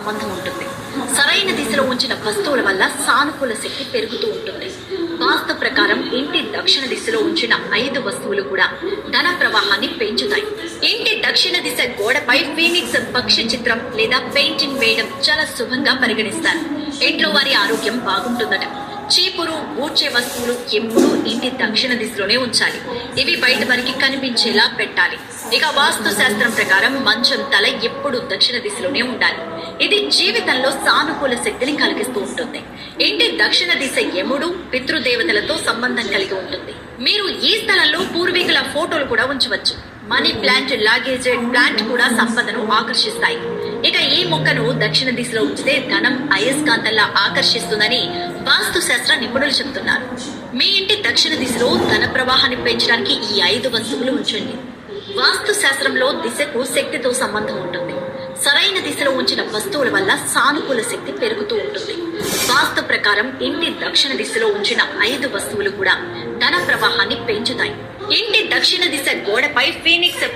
సంబంధం ఉంటుంది. సరైన దిశలో ఉంచిన వస్తువుల వల్ల సానుకూల శక్తి పెరుగుతూ ఉంటుంది. వాస్తు ప్రకారం ఇంటి దక్షిణ దిశలో ఉంచిన 5 వస్తువులు కూడా ధన ప్రవాహాన్ని పెంచుతాయి. ఇంటి దక్షిణ దిశ గోడపై ఫీనిక్స్ పక్షి చిత్రం లేదా పెయింటింగ్ వేయడం చాలా శుభంగా పరిగణిస్తారు. ఇంట్లో వారి ఆరోగ్యం బాగుంటుందట. చీపురు, ఊడ్చే వస్తువులు ఎప్పుడూ ఇంటి దక్షిణ దిశలోనే ఉంచాలి. ఇవి బయట వారికి కనిపించేలా పెట్టాలి. ఇక వాస్తు శాస్త్రం ప్రకారం మంచం తల ఎప్పుడూ దక్షిణ దిశలోనే ఉండాలి. ఇది జీవితంలో సానుకూల శక్తిని కలిగిస్తూ ఉంటుంది. ఇంటి దక్షిణ దిశ యముడు, పితృదేవతలతో సంబంధం కలిగి ఉంటుంది. మీరు ఈ స్థలంలో పూర్వీకుల ఫోటోలు కూడా ఉంచవచ్చు. మనీ ప్లాంట్, లాగేజ్ ప్లాంట్ కూడా సంపదను ఆకర్షిస్తాయి. ఇక ఈ మొక్కను దక్షిణ దిశలో ఉంచితే ధనం అయస్కాంతంలా ఆకర్షిస్తుందని వాస్తు శాస్త్ర నిపుణులు చెబుతున్నారు. మీ ఇంటి దక్షిణ దిశలో ధన ప్రవాహాన్ని పెంచడానికి ఈ 5 వస్తువులు ఉంచండి. వాస్తు శాస్త్రంలో దిశకు శక్తితో సంబంధం ఉంటుంది. సరైన దిశలో ఉంచిన వస్తువుల వల్ల సానుకూల శక్తి పెరుగుతూ ఉంటుంది. వాస్తు ప్రకారం ఇంటి దక్షిణ దిశలో ఉంచిన 5 వస్తువులు కూడా ధన ప్రవాహాన్ని పెంచుతాయి. ఇంటి దక్షిణ దిశ గోడపై ఫీనిక్స్